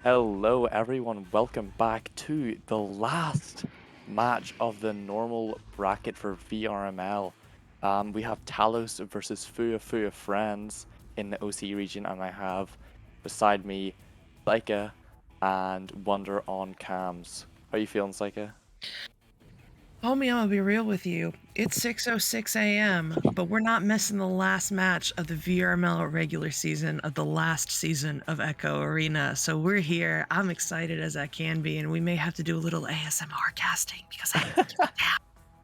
Hello everyone, welcome back to the last match of the normal bracket for VRML. We have Talos versus Fuwa Friends in the OC region, and I have beside me Psycha and Wonder on cams. How are you feeling, Psycha? Homie, I'm gonna be real with you. It's 6:06 a.m., but we're not missing the last match of the VRML regular season of the last season of Echo Arena. So we're here. I'm excited as I can be, and we may have to do a little ASMR casting because I have to get down,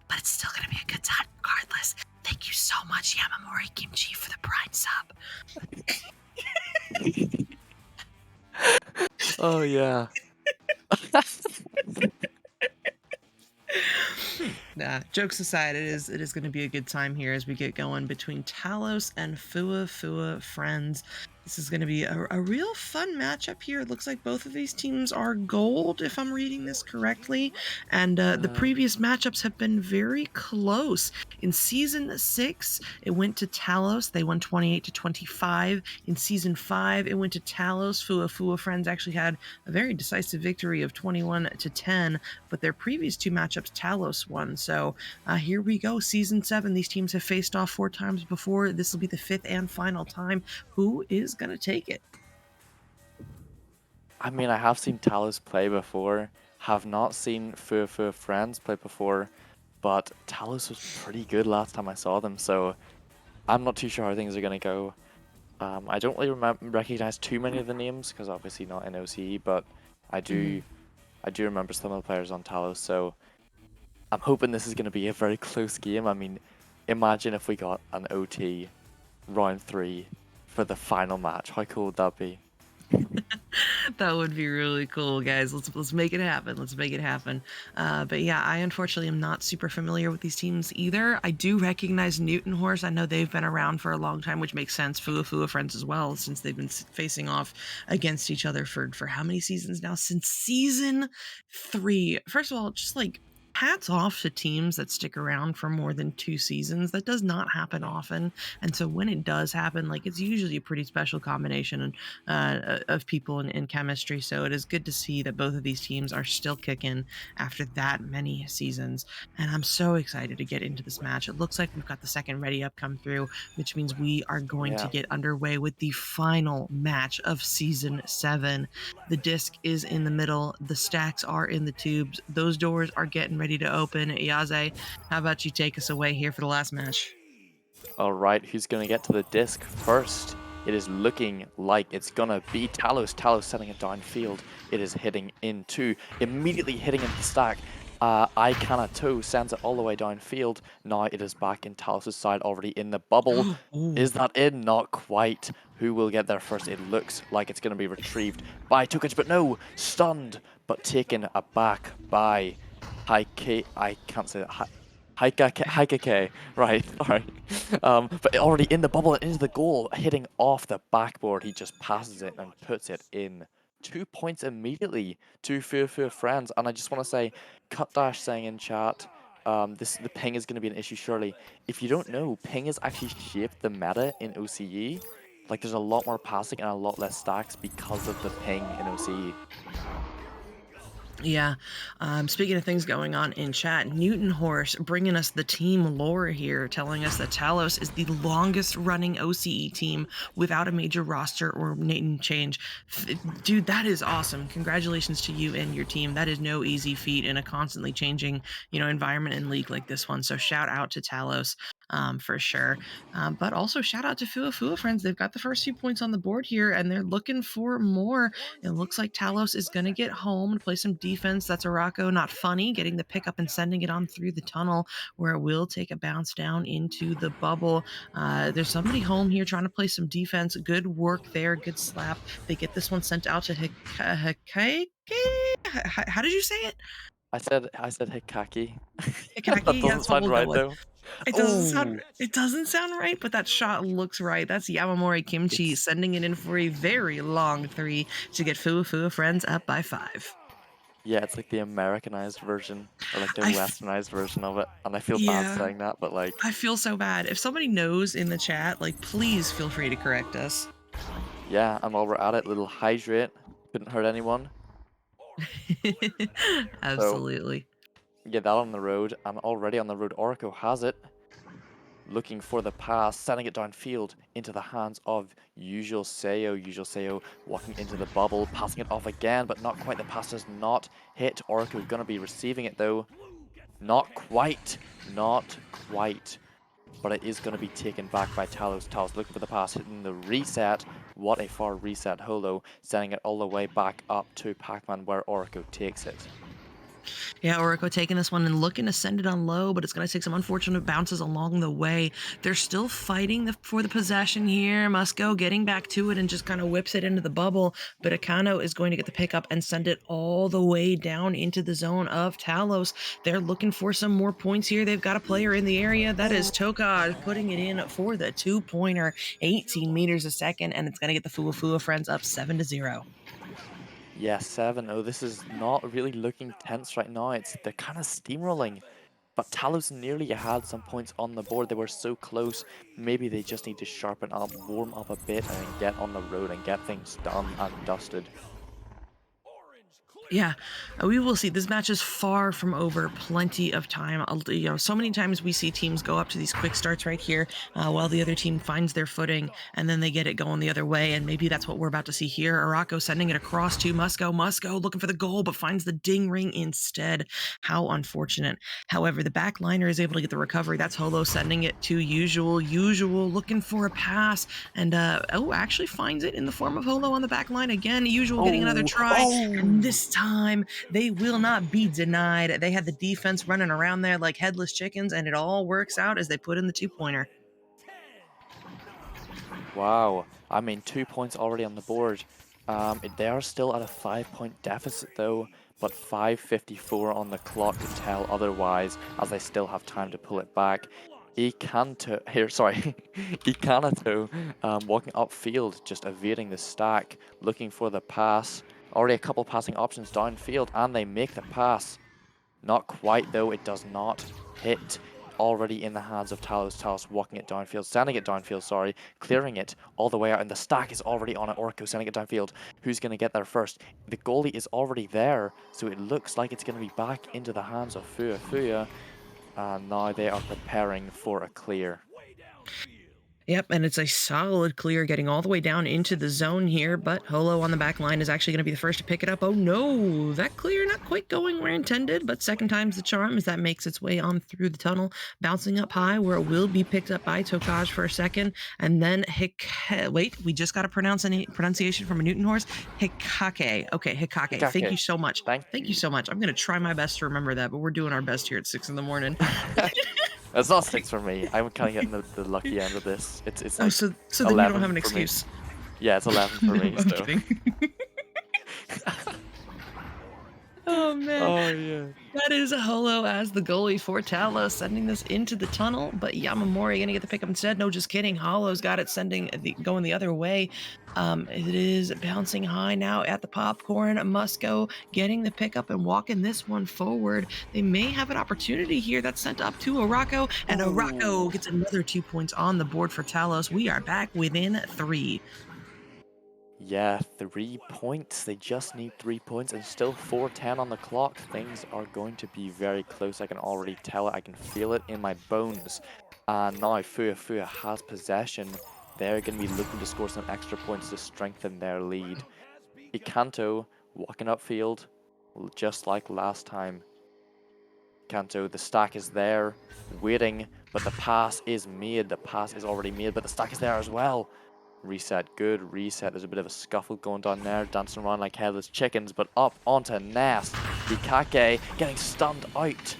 but it's still gonna be a good time regardless. Thank you so much, Yamamori Kimchi, for the Prime sub. Oh yeah. Nah, jokes aside, it is going to be a good time here as we get going between Talos and Fuwa Friends. This is going to be a real fun matchup here. It looks like both of these teams are gold, if I'm reading this correctly. And the previous matchups have been very close. In Season 6, it went to Talos. They won 28-25. In Season 5, it went to Talos. Fuwa Friends actually had a very decisive victory of 21-10, but their previous two matchups, Talos won. So here we go. Season 7. These teams have faced off 4 times before. This will be the 5th and final time. Who is going to take it? I mean, I have seen Talos play before, have not seen Fuwa Friends play before, but Talos was pretty good last time I saw them, so I'm not too sure how things are going to go. I don't really recognize too many of the names because obviously not in OCE, but I do remember some of the players on Talos, so I'm hoping this is going to be a very close game. I mean, imagine if we got an OT round 3 for the final match. How cool would that be? That would be really cool, guys. Let's make it happen. Let's make it happen. But yeah, I unfortunately am not super familiar with these teams either. I do recognize Newton Horse. I know they've been around for a long time, which makes sense. Fuwa Friends as well, since they've been facing off against each other for how many seasons now? Since season 3. First of all, just like hats off to teams that stick around for more than 2 seasons. That does not happen often, and so when it does happen, like, it's usually a pretty special combination of people in chemistry. So it is good to see that both of these teams are still kicking after that many seasons. And I'm so excited to get into this match. It looks like we've got the second ready up come through, which means we are going to Yeah. get underway with the final match of season 7. The disc is in the middle, the stacks are in the tubes, those doors are getting ready to open. Yaze, how about you take us away here for the last match? All right, who's going to get to the disc first? It is looking like it's going to be Talos. Talos setting it downfield. It is hitting immediately hitting into the stack. I cannot toe sends it all the way downfield. Now it is back in Talos' side, already in the bubble. Ooh. Is that in? Not quite. Who will get there first? It looks like it's going to be retrieved by Tukich, but no, stunned, but taken aback by Haike. I can't say that. Haikake, right, sorry. But already in the bubble and into the goal, hitting off the backboard, he just passes it and puts it in. 2 points immediately to Fuwa Friends. And I just want to say, Cut Dash saying in chat, the ping is going to be an issue surely. If you don't know, ping has actually shaped the meta in OCE. Like, there's a lot more passing and a lot less stacks because of the ping in OCE. Yeah. Speaking of things going on in chat, Newton Horse bringing us the team lore here, telling us that Talos is the longest running OCE team without a major roster or name change. Dude, that is awesome. Congratulations to you and your team. That is no easy feat in a constantly changing, environment and league like this one. So shout out to Talos. For sure. But also shout out to Fuwa Friends. They've got the first 2 points on the board here, and they're looking for more. It looks like Talos is going to get home and play some defense. That's Araco, not funny, getting the pickup and sending it on through the tunnel where it will take a bounce down into the bubble. There's somebody home here trying to play some defense. Good work there. Good slap. They get this one sent out to Hikake. How did you say it? I said Hikaki. That Hikaki? doesn't That's what sound we'll go right with. though. It doesn't Oh, sound it doesn't sound right, but that shot looks right. That's Yamamori Kimchi it's sending it in for a very long 3 to get Fuwa Friends up by 5. yeah, it's like the Americanized version or like the I f- westernized version of it, and I feel bad yeah, saying that, but like, I feel so bad. If somebody knows in the chat, like, please feel free to correct us. yeah. And while we're at it, little hydrate. Couldn't hurt anyone. So, Absolutely. get that on the road, and already on the road, Oracle has it. Looking for the pass, sending it downfield into the hands of Usual Seo. Usual Seo walking into the bubble, passing it off again, but not quite. The pass does not hit. Oracle gonna be receiving it though. Not quite. Not quite. But it is going to be taken back by Talos. Talos looking for the pass, hitting the reset. What a far reset holo, sending it all the way back up to Pac-Man where Orico takes it. Yeah, Orico taking this one and looking to send it on low, but it's going to take some unfortunate bounces along the way. They're still fighting for the possession here. Musco getting back to it and just kind of whips it into the bubble, but Akano is going to get the pickup and send it all the way down into the zone of Talos. They're looking for some more points here. They've got a player in the area. That is Tokaj putting it in for the 2-pointer, 18 meters a second, and it's going to get the Fuwa Fuwa friends up 7-0. Yeah, 7-0. This is not really looking tense right now. They're kind of steamrolling. But Talos nearly had some points on the board. They were so close. Maybe they just need to sharpen up, warm up a bit, and then get on the road and get things done and dusted. Yeah, we will see. This match is far from over. Plenty of time. So many times we see teams go up to these quick starts right here, while the other team finds their footing, and then they get it going the other way. And maybe that's what we're about to see here. Arako sending it across to Musco. Musco looking for the goal, but finds the ding ring instead. How unfortunate. However, the backliner is able to get the recovery. That's Holo sending it to Usual. Usual looking for a pass, and actually finds it in the form of Holo on the back line again. Usual getting another try, and this time they will not be denied. They had the defense running around there like headless chickens, and it all works out as they put in the 2-pointer. Wow. I mean, 2 points already on the board. They are still at a 5-point deficit though, but 5:54 on the clock to tell otherwise, as they still have time to pull it back. Ikanto here, sorry, Ikanato walking upfield, just evading the stack, looking for the pass. Already a couple passing options downfield, and they make the pass. Not quite though, it does not hit. Already in the hands of Talos. Talos walking it downfield, sending it downfield, sorry, clearing it all the way out, and the stack is already on it. Orko sending it downfield. Who's going to get there first? The goalie is already there, so it looks like it's going to be back into the hands of Fuwa Fuwa, and now they are preparing for a clear. Yep, and it's a solid clear getting all the way down into the zone here, but Holo on the back line is actually going to be the first to pick it up. Oh no, that clear not quite going where intended, but second time's the charm as that makes its way on through the tunnel, bouncing up high where it will be picked up by Tokaj for a second, and then wait, we just got a pronunciation from a Newton horse. Hikake. Okay, Hikake. Thank you so much. Thank you so much. I'm going to try my best to remember that, but we're doing our best here at 6 in the morning. It's not 6 for me. I'm kind of getting the lucky end of this. It's like so then you don't have an for me. excuse. Yeah, it's 11 for me. I'm So. kidding. Oh man. Oh yeah. That is a Holo as the goalie for Talos, sending this into the tunnel, but Yamamori gonna get the pickup instead. No, just kidding. Holo's got it going the other way. It is bouncing high now at the popcorn. Musco getting the pickup and walking this one forward. They may have an opportunity here. That's sent up to Arako, and Arako gets another 2 points on the board for Talos. We are back within 3. Yeah, 3 points. They just need 3 points and still 4:10 on the clock. Things are going to be very close. I can already tell it. I can feel it in my bones. And now Fuwa Fuwa has possession. They're going to be looking to score some extra points to strengthen their lead. Ikanto walking upfield just like last time. Kanto, the stack is there, waiting, but the pass is made. The pass is already made, but the stack is there as well. Reset, good reset. There's a bit of a scuffle going down there, dancing around like headless chickens, but up onto Nest. Hikake getting stunned out.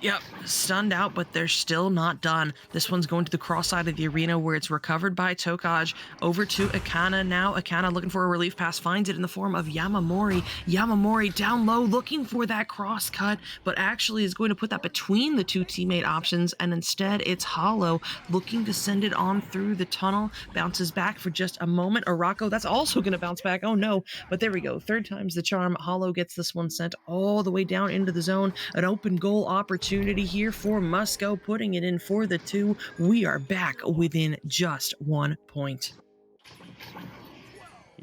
Yep, stunned out, but they're still not done. This one's going to the cross side of the arena where it's recovered by Tokaj. Over to Akana now. Akana looking for a relief pass, finds it in the form of Yamamori. Yamamori down low looking for that cross cut, but actually is going to put that between the two teammate options, and instead it's Holo looking to send it on through the tunnel. Bounces back for just a moment. Arako, that's also going to bounce back. Oh no, but there we go. Third time's the charm. Holo gets this one sent all the way down into the zone. An open goal opportunity here for Musco, putting it in for the 2. We are back within just 1 point.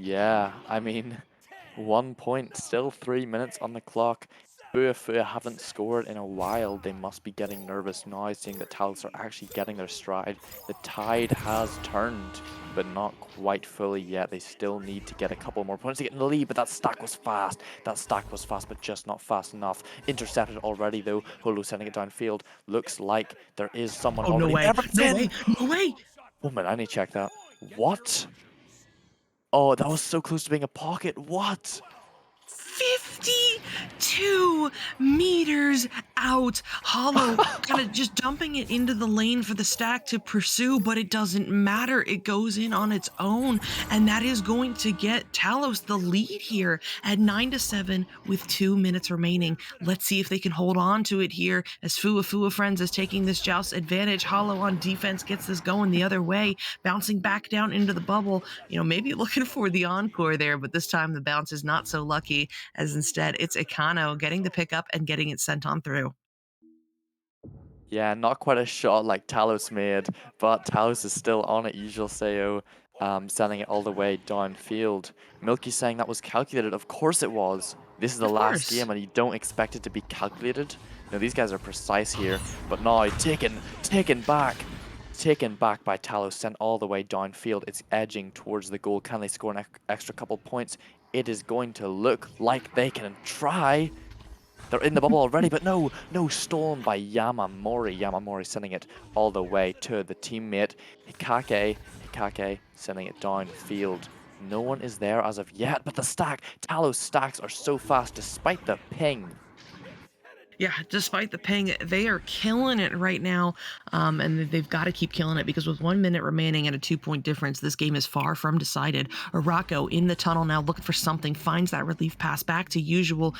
Yeah, I mean, 1 point, still 3 minutes on the clock. Fuwa haven't scored in a while. They must be getting nervous now, seeing that Talos are actually getting their stride. The tide has turned, but not quite fully yet. They still need to get a couple more points to get in the lead, but that stack was fast. That stack was fast, but just not fast enough. Intercepted already, though. Holo sending it downfield. Looks like there is someone Oh, no already way. there, but it's No in! way. No way. Oh man, I need to check that. What? Oh, that was so close to being a pocket. What? 52 meters out. Hollow kind of just dumping it into the lane for the stack to pursue, but it doesn't matter. It goes in on its own, and that is going to get Talos the lead here at 9-7 with 2 minutes remaining. Let's see if they can hold on to it here as Fuwa Friends is taking this joust advantage. Hollow on defense gets this going the other way, bouncing back down into the bubble. Maybe looking for the encore there, but this time the bounce is not so lucky, as instead it's Econo getting the pickup and getting it sent on through. Yeah, not quite a shot like Talos made, but Talos is still on it, usual Sayo, sending it all the way downfield. Milky saying that was calculated. Of course it was. This is the Of last course. game and you don't expect it to be calculated. These guys are precise here, but now taken back. Taken back by Talos, sent all the way downfield. It's edging towards the goal. Can they score an extra couple points? It is going to look like they can try. They're in the bubble already, but no, stolen by Yamamori. Yamamori sending it all the way to the teammate. Hikake sending it downfield. No one is there as of yet, but the Talos stacks are so fast despite the ping. Yeah, despite the ping, they are killing it right now, and they've got to keep killing it because with 1 minute remaining and a 2-point difference, this game is far from decided. Araco in the tunnel now looking for something, finds that relief pass back to usual,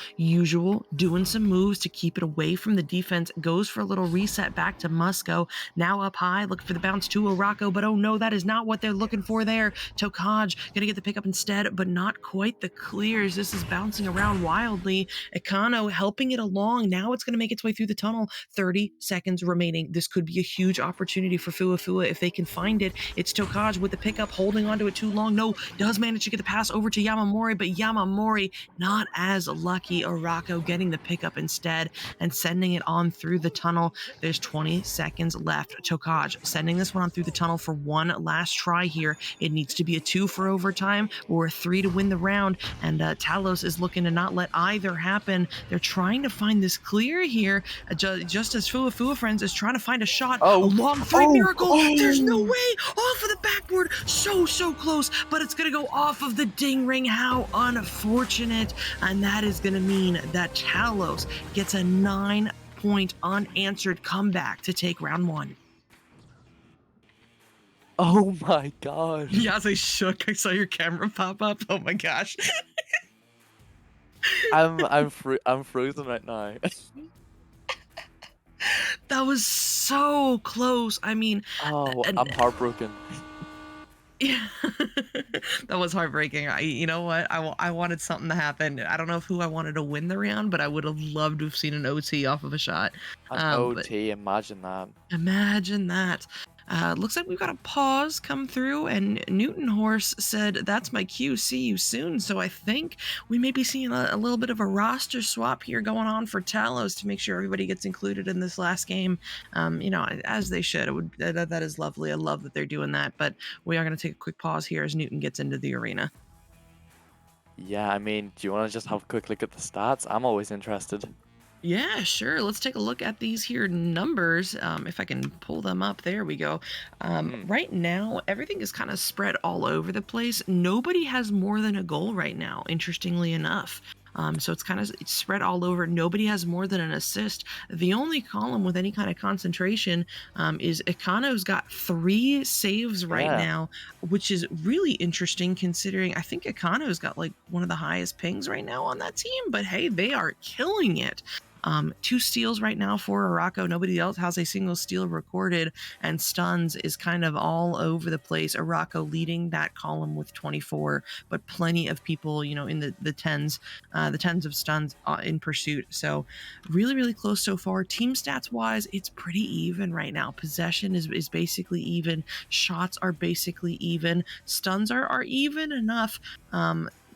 doing some moves to keep it away from the defense, goes for a little reset back to Musco, now up high, looking for the bounce to Araco, but oh no, that is not what they're looking for there. Tokaj gonna get the pickup instead, but not quite the clears. This is bouncing around wildly. Econo helping it along. Now it's going to make its way through the tunnel. 30 seconds remaining. This could be a huge opportunity for Fuwa if they can find it. It's Tokaj with the pickup, holding onto it too long. No, does manage to get the pass over to Yamamori, but Yamamori not as lucky. Araco getting the pickup instead and sending it on through the tunnel. There's 20 seconds left. Tokaj sending this one on through the tunnel for one last try here. It needs to be a 2 for overtime or a 3 to win the round, and Talos is looking to not let either happen. They're trying to find this clear here, just as Fuwa Friends is trying to find a shot. A long 3 miracle. There's no way. Off of the backboard. So close, but it's going to go off of the ding ring. How unfortunate. And that is going to mean that Talos gets a 9-point unanswered comeback to take round 1. Oh my gosh. Yes, I shook. I saw your camera pop up. Oh my gosh. I'm frozen right now. That was so close. I mean, Oh, I'm heartbroken. yeah, that was heartbreaking. You know what? I wanted something to happen. I don't know who I wanted to win the round, but I would have loved to have seen an OT off of a shot. An But OT, imagine that. imagine that. Looks like we've got a pause come through, and Newton Horse said, "That's my cue. See you soon." So I think we may be seeing a little bit of a roster swap here going on for Talos to make sure everybody gets included in this last game. As they should. That is lovely. I love that they're doing that. But we are going to take a quick pause here as Newton gets into the arena. Yeah, I mean, do you want to just have a quick look at the stats? I'm always interested. Yeah, sure. Let's take a look at these here numbers. If I can pull them up, there we go. Right now, everything is kind of spread all over the place. Nobody has more than a goal right now, interestingly enough. So it's spread all over. Nobody has more than an assist. The only column with any kind of concentration is Econo's got 3 saves right Yeah. now, which is really interesting considering I think Econo's got like one of the highest pings right now on that team. But hey, they are killing it. 2 steals right now for Araco. Nobody else has a single steal recorded, and stuns is kind of all over the place. Araco leading that column with 24, but plenty of people, in the tens of stuns in pursuit. So really, really close so far. Team stats wise, it's pretty even right now. Possession is basically even. Shots are basically even. Stuns are even enough.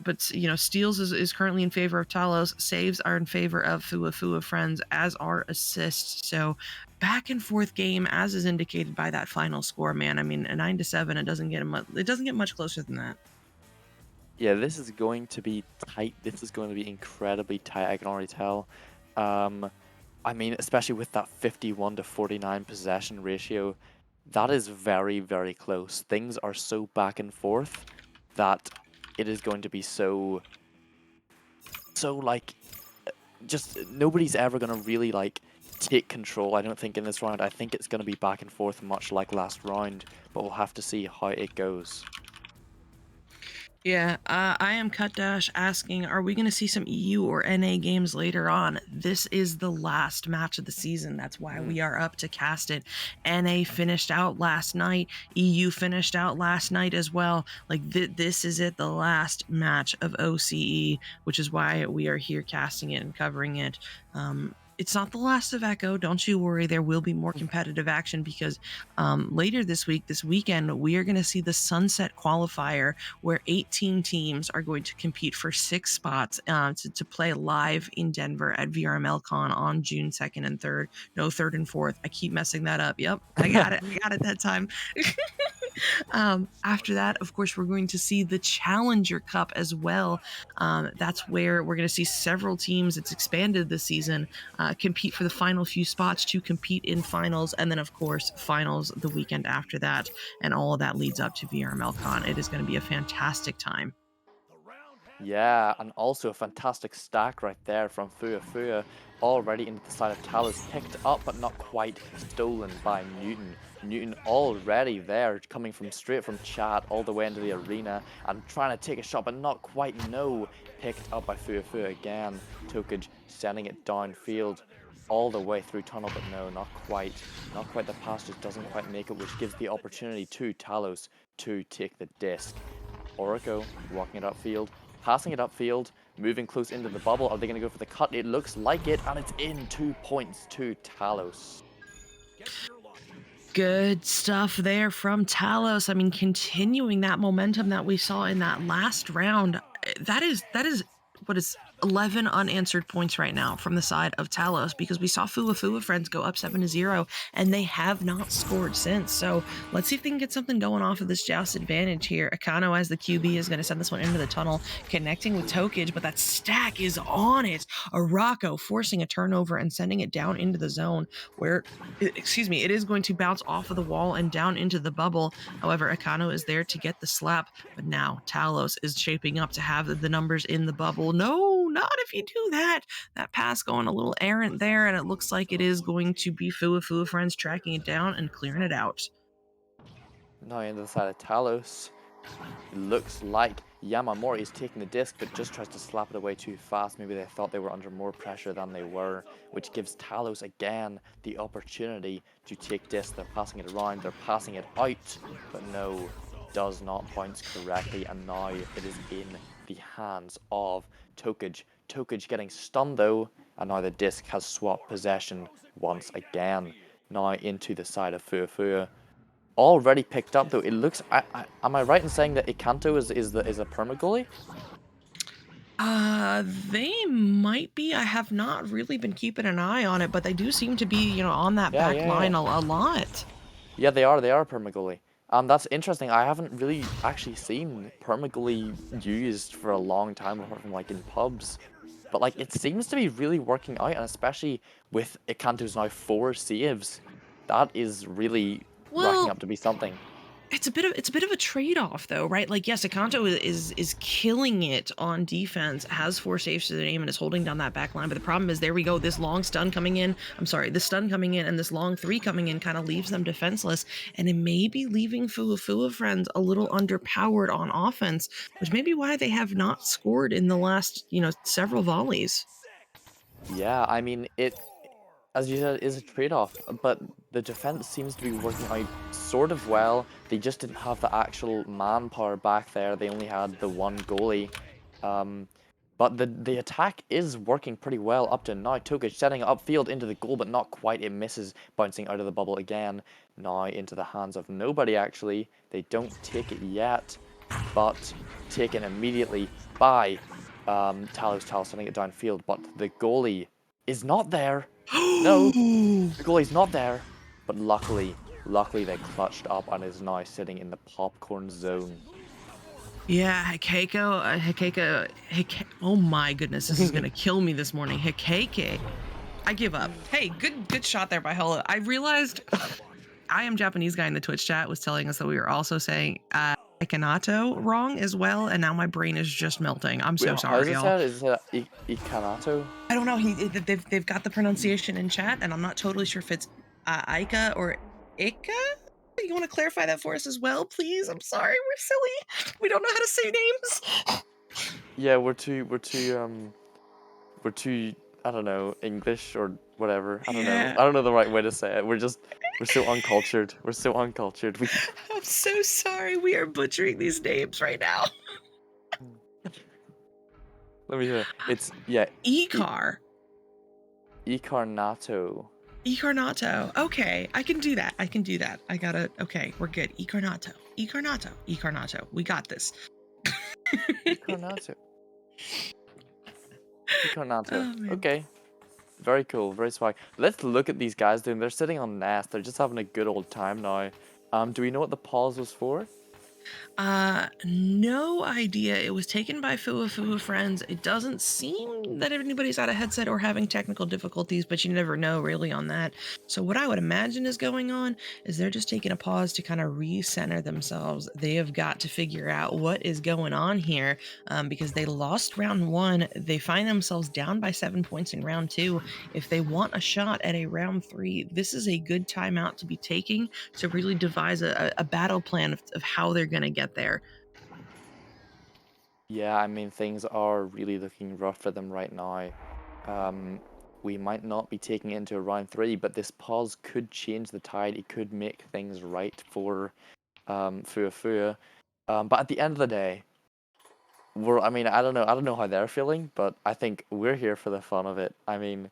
But steals is currently in favor of Talos. Saves are in favor of Fuwa friends, as are assists. So back and forth game, as is indicated by that final score. Man, I mean, a 9-7. It doesn't get much closer than that. Yeah, this is going to be tight. This is going to be incredibly tight. I can already tell. Um, I mean, especially with that 51 to 49 possession ratio, that is very, very close. Things are so back and forth that it is going to be so like, just nobody's ever going to really like take control, I don't think, in this round. I think it's going to be back and forth, much like last round, but we'll have to see how it goes. Yeah, I am Cut Dash asking, are we going to see some EU or NA games later on? This is the last match of the season. That's why we are up to cast it. NA finished out last night. EU finished out last night as well. Like, this is it, the last match of OCE, which is why we are here casting it and covering it. It's not the last of Echo. Don't you worry. There will be more competitive action because later this weekend, we are going to see the Sunset Qualifier, where 18 teams are going to compete for 6 spots to play live in Denver at VRML Con on June 2nd and 3rd. No, 3rd and 4th. I keep messing that up. Yep, I got it. I got it that time. After that, of course, we're going to see the Challenger Cup as well. That's where we're going to see several teams. It's expanded this season. Compete for the final few spots to compete in finals, and then of course finals the weekend after that, and all of that leads up to VRMLCon. It is going to be a fantastic time. Yeah, and also a fantastic stack right there from Fuwa already into the side of Talos, picked up but not quite stolen by Newton. Newton already there, coming from straight from chat all the way into the arena and trying to take a shot but not quite, no. Picked up by Fuwa again. Tokaj sending it downfield all the way through tunnel, but no, not quite. Not quite, the pass just doesn't quite make it, which gives the opportunity to Talos to take the disc. Orico walking it upfield, passing it upfield, moving close into the bubble. Are they going to go for the cut? It looks like it, and it's in. 2 points to Talos. Good stuff there from Talos. I mean, continuing that momentum that we saw in that last round. That is what is 11 unanswered points right now from the side of Talos, because we saw Fuwa friends go up 7-0 and they have not scored since. So let's see if they can get something going off of this joust advantage here. Akano, as the QB, is going to send this one into the tunnel, connecting with Tokaj, but that stack is on it. Araco forcing a turnover and sending it down into the zone, where, it is going to bounce off of the wall and down into the bubble. However, Akano is there to get the slap, but now Talos is shaping up to have the numbers in the bubble. No, not if you do that. That pass going a little errant there, and it looks like it is going to be Fuwa friends tracking it down and clearing it out. Now into the side of Talos. It looks like Yamamori is taking the disc, but just tries to slap it away too fast. Maybe they thought they were under more pressure than they were, which gives Talos again the opportunity to take disc. They're passing it around, they're passing it out, but no, does not bounce correctly, and now it is in the hands of Tokaj. Tokaj getting stunned though, and now the disc has swapped possession once again. Now into the side of Fuwa. Already picked up though. It looks. Am I right in saying that Ikanto is a perma goalie? They might be. I have not really been keeping an eye on it, but they do seem to be, on that back line a lot. Yeah, they are. They are a perma goalie. That's interesting. I haven't really actually seen perma goalie used for a long time, apart from like in pubs. But like it seems to be really working out, and especially with Ikanto's now 4 saves, that is really racking Well, up to be something. it's a bit of a trade-off though, right? Like, yes, Akanto is killing it on defense, has 4 saves to the name, and is holding down that back line. But the problem is, there we go, this long stun coming in. This stun coming in and this long 3 coming in kind of leaves them defenseless, and it may be leaving Fuwa friends a little underpowered on offense, which may be why they have not scored in the last, several volleys. Yeah, I mean, as you said, is a trade-off, but the defense seems to be working out sort of well. They just didn't have the actual manpower back there. They only had the one goalie. Um, but the attack is working pretty well up to now. Tokic setting it upfield into the goal, but not quite. It misses, bouncing out of the bubble again. Now into the hands of nobody, actually. They don't take it yet, but taken immediately by Talos sending it downfield. But the goalie is not there. No, the goalie's not there. But luckily they clutched up and is now sitting in the popcorn zone. Yeah, oh my goodness, this is gonna kill me this morning. Hikeke. I give up. Hey, good shot there by Holo. I realized I am Japanese guy in the Twitch chat was telling us that we were also saying Ikanato wrong as well, and now my brain is just melting. I'm Wait, so how is sorry, it y'all. said? Is it Ikanato? I don't know. They've got the pronunciation in chat, and I'm not totally sure if it's Aika or Ika. You want to clarify that for us as well, please? I'm sorry, we're silly. We don't know how to say names. Yeah, we're too I don't know, English or whatever. I don't know. Yeah, I don't know the right way to say it. We're so uncultured. We're so uncultured. We I'm so sorry. We are butchering these names right now. let me hear. It's yeah, Icar. Icarnato. Ecarnato. Okay, I can do that. I can do that. I gotta. Okay, we're good. Ecarnato. Ecarnato. Ecarnato. We got this. Icarnato. Icarnato. Oh man. Okay. Very cool, very swag. Let's look at these guys doing. They're sitting on nest. They're just having a good old time now. Do we know what the pause was for? No idea. It was taken by Fuwa Friends. It doesn't seem that anybody's out of headset or having technical difficulties, but you never know really on that. So what I would imagine is going on is they're just taking a pause to kind of recenter themselves. They have got to figure out what is going on here because they lost round one. They find themselves down by 7 points in round two. If they want a shot at a round three, this is a good timeout to be taking to really devise a battle plan of how they're going to get there. Yeah, I mean things are really looking rough for them right now. Um, we might not be taking it into round three, but this pause could change the tide. It could make things right for Fua Fua. But at the end of the day, I mean, I don't know how they're feeling, but I think we're here for the fun of it. I mean,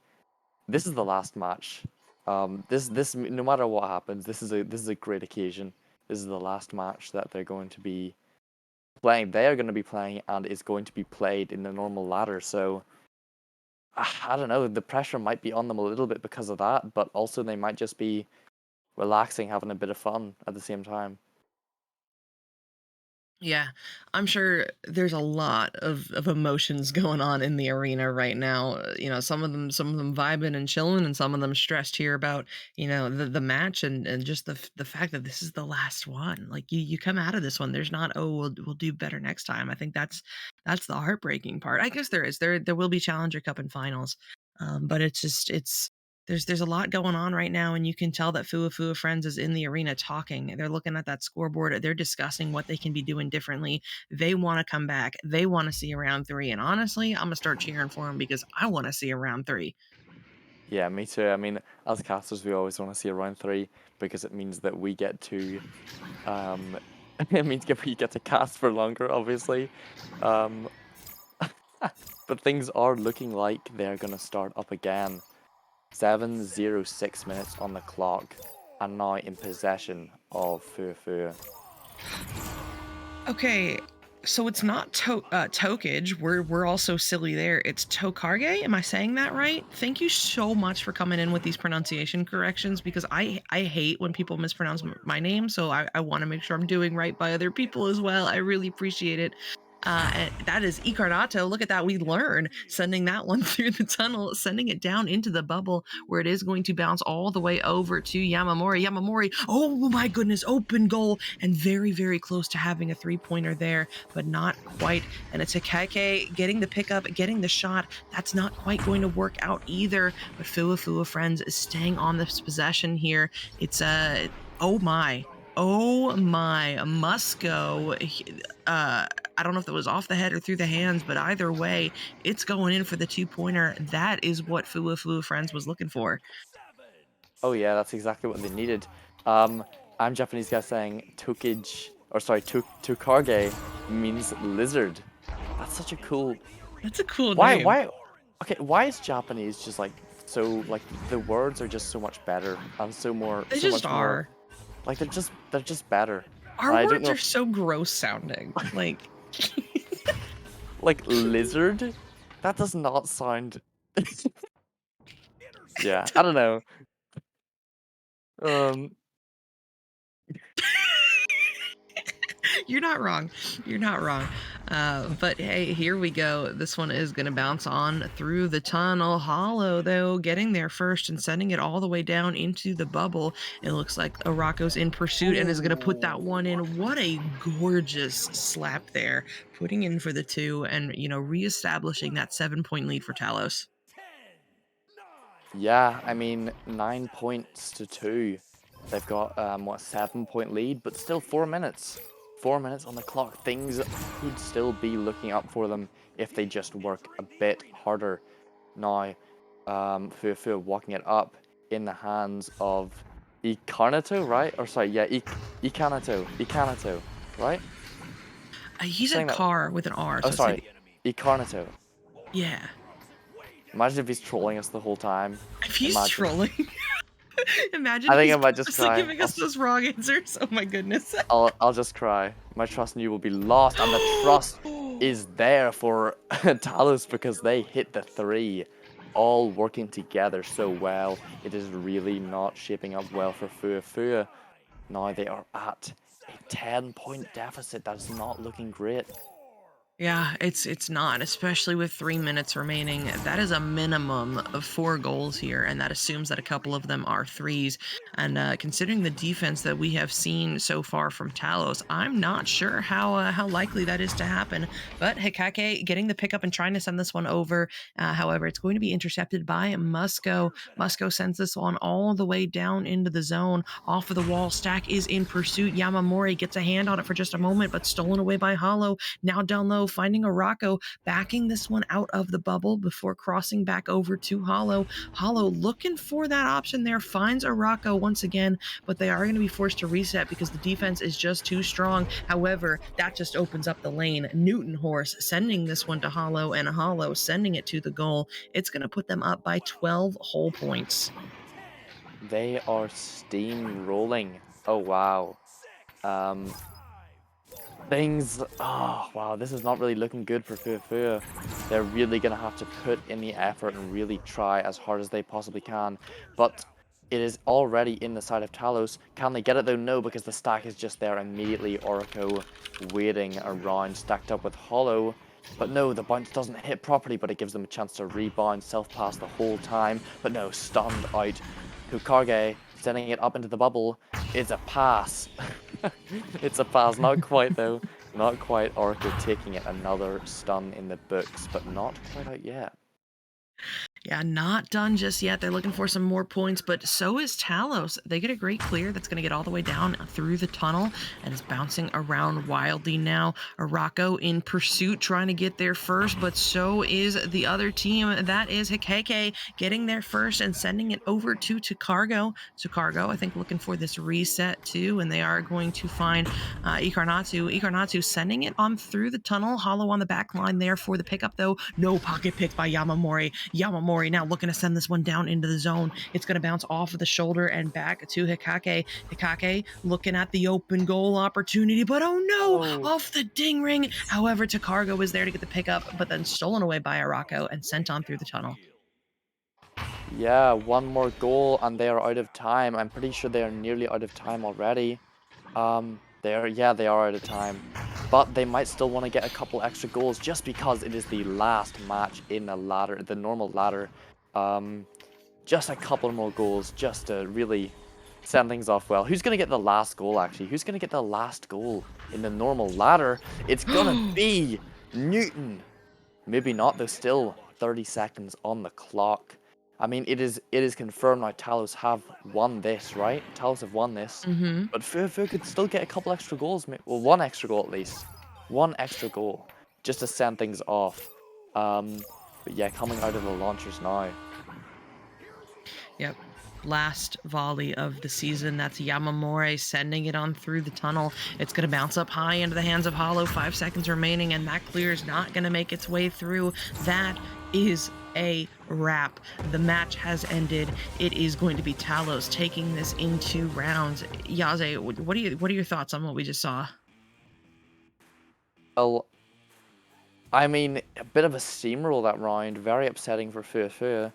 this is the last match. No matter what happens, this is a great occasion. This is the last match that they're going to be playing. They are going to be playing, and is going to be played in the normal ladder. So I don't know. The pressure might be on them a little bit because of that, but also they might just be relaxing, having a bit of fun at the same time. Yeah, I'm sure there's a lot of emotions going on in the arena right now. Some of them vibing and chilling, and some of them stressed here about the match and just the fact that this is the last one. Like you come out of this one, there's not, oh, we'll do better next time. I think that's the heartbreaking part. I guess there will be Challenger Cup and finals, but it's there's a lot going on right now, and you can tell that Fuwa Friends is in the arena talking. They're looking at that scoreboard. They're discussing what they can be doing differently. They want to come back. They want to see a round three. And honestly, I'm gonna start cheering for them because I want to see a round three. Yeah, me too. I mean, as casters, we always want to see a round three because it means that we get to, um, it means that we get to cast for longer, obviously. Um, but things are looking like they're gonna start up again. 7:06 minutes on the clock, and now in possession of Fufu. Okay, so it's not Tokage. We're also silly there. It's Tokarge. Am I saying that right? Thank you so much for coming in with these pronunciation corrections because I hate when people mispronounce my name. So I want to make sure I'm doing right by other people as well. I really appreciate it. And that is Icarnato. Look at that. We learn sending that one through the tunnel, sending it down into the bubble where it is going to bounce all the way over to Yamamori. Yamamori, oh my goodness, open goal and very, very close to having a 3-pointer there, but not quite. And it's Hikake getting the pickup, getting the shot. That's not quite going to work out either. But Fuwa Friends is staying on this possession here. It's oh my, Musco. I don't know if it was off the head or through the hands, but either way, it's going in for the 2-pointer. That is what Fuwa Friends was looking for. Oh yeah, that's exactly what they needed. Um, I'm Japanese guy saying Tokage, or sorry, Tukage means lizard. That's such a cool. That's a cool Why? name. Why? Okay, why is Japanese just like so like the words are just so much better and They so just much more are. like they're just better. Our I don't words know are if so gross sounding. Like like lizard, that does not sound. Yeah, I don't know. Um, You're not wrong. You're not wrong. But hey, here we go. This one is going to bounce on through the tunnel. Hollow, though, getting there first and sending it all the way down into the bubble. It looks like Arako's in pursuit and is going to put that one in. What a gorgeous slap there. Putting in for the 2 and, reestablishing that 7-point lead for Talos. yeah, I mean 9 points to 2. They've got what 7 point lead, but still 4 minutes. 4 minutes on the clock. Things could still be looking up for them if they just work a bit harder. Now, Fufu walking it up in the hands of Ikarnato, right? Or sorry, yeah, Ikanato, right? He's a Saying that. car with an R, Oh, so say, sorry, Ikarnato. yeah. Imagine if he's trolling us the whole time. If he's Imagine. trolling, imagine I if think he's I might just purposely cry. giving us those wrong answers. Oh my goodness. I'll just cry. My trust in you will be lost, and the trust is there for Talos because they hit the 3, all working together so well. It is really not shaping up well for Fuwa. Now they are at a 10-point deficit. That is not looking great. Yeah, it's not, especially with 3 minutes remaining. That is a minimum of 4 goals here, and that assumes that a couple of them are threes. And considering the defense that we have seen so far from Talos, I'm not sure how likely that is to happen. But Hikake getting the pickup and trying to send this one over. However, it's going to be intercepted by Musco. Musco sends this one all the way down into the zone. Off of the wall, Stack is in pursuit. Yamamori gets a hand on it for just a moment, but stolen away by Hollow. Now down low, finding a Rocco, backing this one out of the bubble before crossing back over to Hollow. Hollow looking for that option there, finds a Rocco once again, but they are going to be forced to reset because the defense is just too strong. However, that just opens up the lane. Newton Horse sending this one to Hollow, and Hollow sending it to the goal. It's going to put them up by 12 whole points. They are steamrolling. Oh wow. Um, oh wow, this is not really looking good for Fufu. They're really gonna have to put in the effort and really try as hard as they possibly can. But it is already in the side of Talos. Can they get it though? No, because the stack is just there immediately. Oraco waiting around, stacked up with Hollow. But no, the bounce doesn't hit properly, but it gives them a chance to rebound, self-pass the whole time. But no, stunned out. Kukage sending it up into the bubble. It's a pass. It's a pass, not quite though. Not quite. Oracle taking it. Another stun in the books, but not quite out yet. Yeah, not done just yet. They're looking for some more points, but so is Talos. They get a great clear that's going to get all the way down through the tunnel and is bouncing around wildly now. Araco in pursuit, trying to get there first, but so is the other team. That is Hikake getting there first and sending it over to Cargo. So Cargo, I think, looking for this reset too, and they are going to find Ikarnatu. Ikarnatu sending it on through the tunnel. Hollow on the back line there for the pickup, though. No pocket pick by Yamamori. Yamamori now looking to send this one down into the zone. It's going to bounce off of the shoulder and back to Hikake. Hikake looking at the open goal opportunity, but oh no, Oh, off the ding ring. However, Takargo was there to get the pickup, but then stolen away by Araco and sent on through the tunnel. yeah, one more goal and they are out of time. I'm pretty sure they are nearly out of time already. They are out of time. But they might still want to get a couple extra goals just because it is the last match in the normal ladder. Just a couple more goals just to really send things off well. Who's going to get the last goal, actually? Who's going to get the last goal in the normal ladder? It's going to be Newton. Maybe not, though. Still 30 seconds on the clock. I mean, it is confirmed now Talos have won this, right? Talos have won this. Mm-hmm. But Fufu could still get a couple extra goals. Well, one extra goal at least. one extra goal just to send things off. But yeah, coming out of the launchers now. Yep. Last volley of the season. That's Yamamori sending it on through the tunnel. It's going to bounce up high into the hands of Hollow. 5 seconds remaining, and that clear is not going to make its way through. That is a wrap. The match has ended. It is going to be Talos taking this into rounds. Yaze, what are your thoughts on what we just saw? Well, I mean, a bit of a steamroll that round. Very upsetting for Fuwa,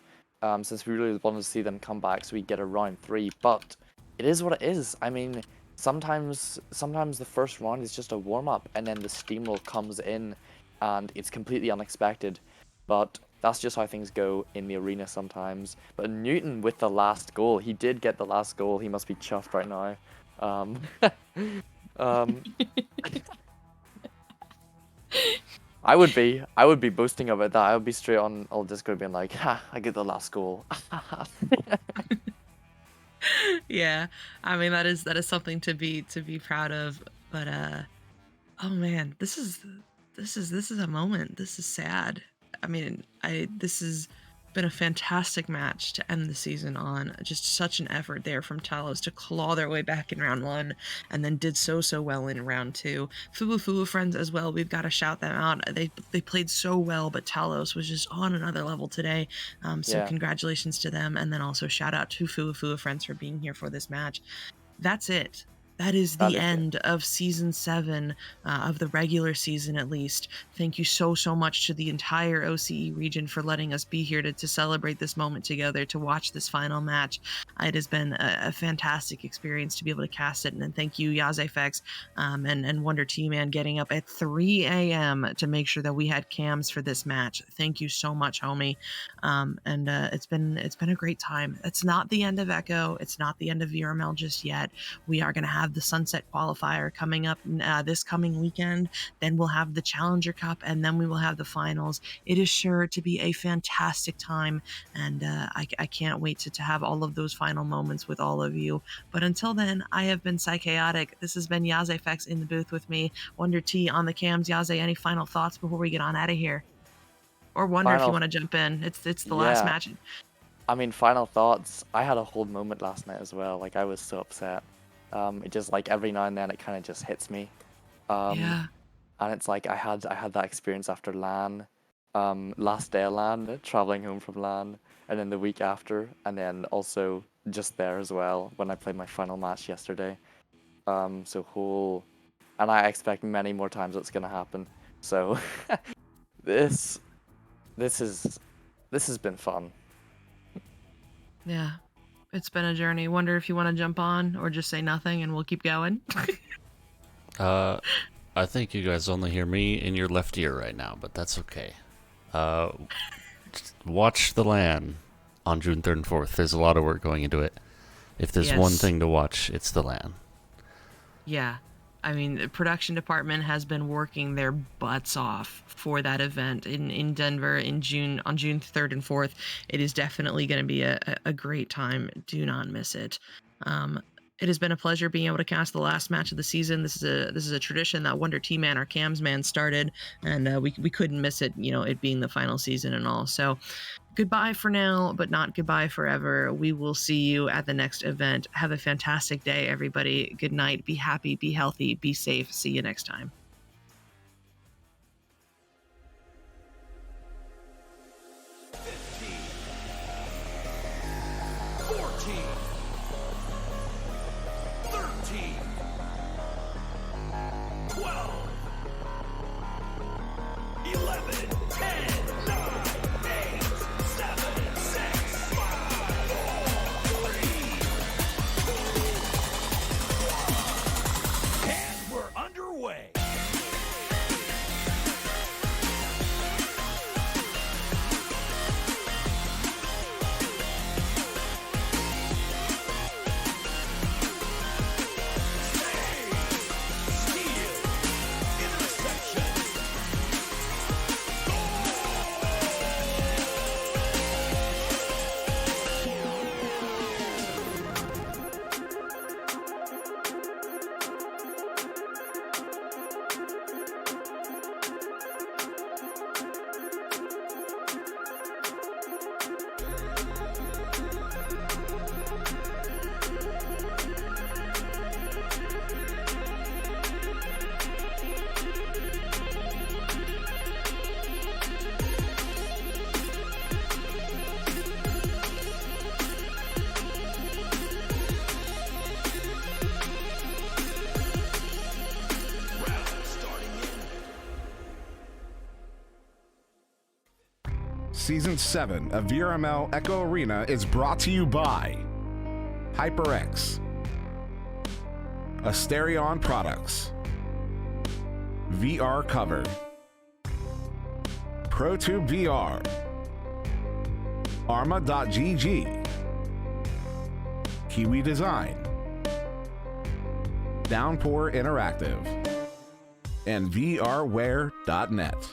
since we really wanted to see them come back so we get a round 3. But it is what it is. I mean, sometimes the first round is just a warm-up, and then the steamroll comes in, and it's completely unexpected. But that's just how things go in the arena sometimes. But Newton with the last goal, he did get the last goal. He must be chuffed right now. Um, I would be boasting about that. I would be straight on old Discord being like, ha, I get the last goal. Yeah, I mean that is something to be proud of. But oh man, this is a moment. This is sad. I mean, this has been a fantastic match to end the season on. Just such an effort there from Talos to claw their way back in round 1, and then did so well in round 2. Fuwa friends as well. We've got to shout them out. They played so well, but Talos was just on another level today. So Yeah. congratulations to them, and then also shout out to Fuwa friends for being here for this match. That's it. That is That the is it. end of season 7 of the regular season, at least. Thank you so much to the entire OCE region for letting us be here to celebrate this moment together, to watch this final match. It has been a fantastic experience to be able to cast it. And then thank you, Yasaifex, and Wonder T-Man getting up at 3 a.m. to make sure that we had cams for this match. Thank you so much, homie. It's been a great time. It's not the end of Echo. It's not the end of VRML just yet. We are going to have the Sunset Qualifier coming up this coming weekend. Then we'll have the Challenger Cup, and then we will have the finals. It is sure to be a fantastic time, and I can't wait to have all of those final moments with all of you. But until then, I have been Psychaotic. This has been Yasaifex in the booth with me, Wonder T on the cams. Yaze, any final thoughts before we get on out of here? Or Wonder, if you want to jump in. It's the last match. I mean, final thoughts. I had a whole moment last night as well. Like, I was so upset. It just, like, every now and then it kind of just hits me. Yeah. And it's like I had that experience after LAN, last day of LAN, traveling home from LAN, and then the week after, and then also just there as well when I played my final match yesterday. And I expect many more times it's gonna happen. So this has been fun. Yeah. It's been a journey. Wonder if you want to jump on or just say nothing and we'll keep going. I think you guys only hear me in your left ear right now, but that's okay. Watch the LAN on June 3rd and 4th. There's a lot of work going into it. If there's one thing to watch, it's the LAN. Yeah. I mean, the production department has been working their butts off for that event in Denver on June 3rd and 4th. It is definitely going to be a great time. Do not miss it. It has been a pleasure being able to cast the last match of the season. This is a tradition that Wonder T-Man, our cams man, started, and we couldn't miss it. It being the final season and all. So, goodbye for now, but not goodbye forever. We will see you at the next event. Have a fantastic day, everybody. Good night. Be happy. Be healthy. Be safe. See you next time. 14, 13, 12, 11, 10, 9, 8, 7, 6, 5, 4, 3, 2, 1. And we're underway. Season 7 of VRML Echo Arena is brought to you by HyperX, Asterion Products, VR Cover, ProTube VR, Arma.gg, Kiwi Design, Downpour Interactive, and VRware.net.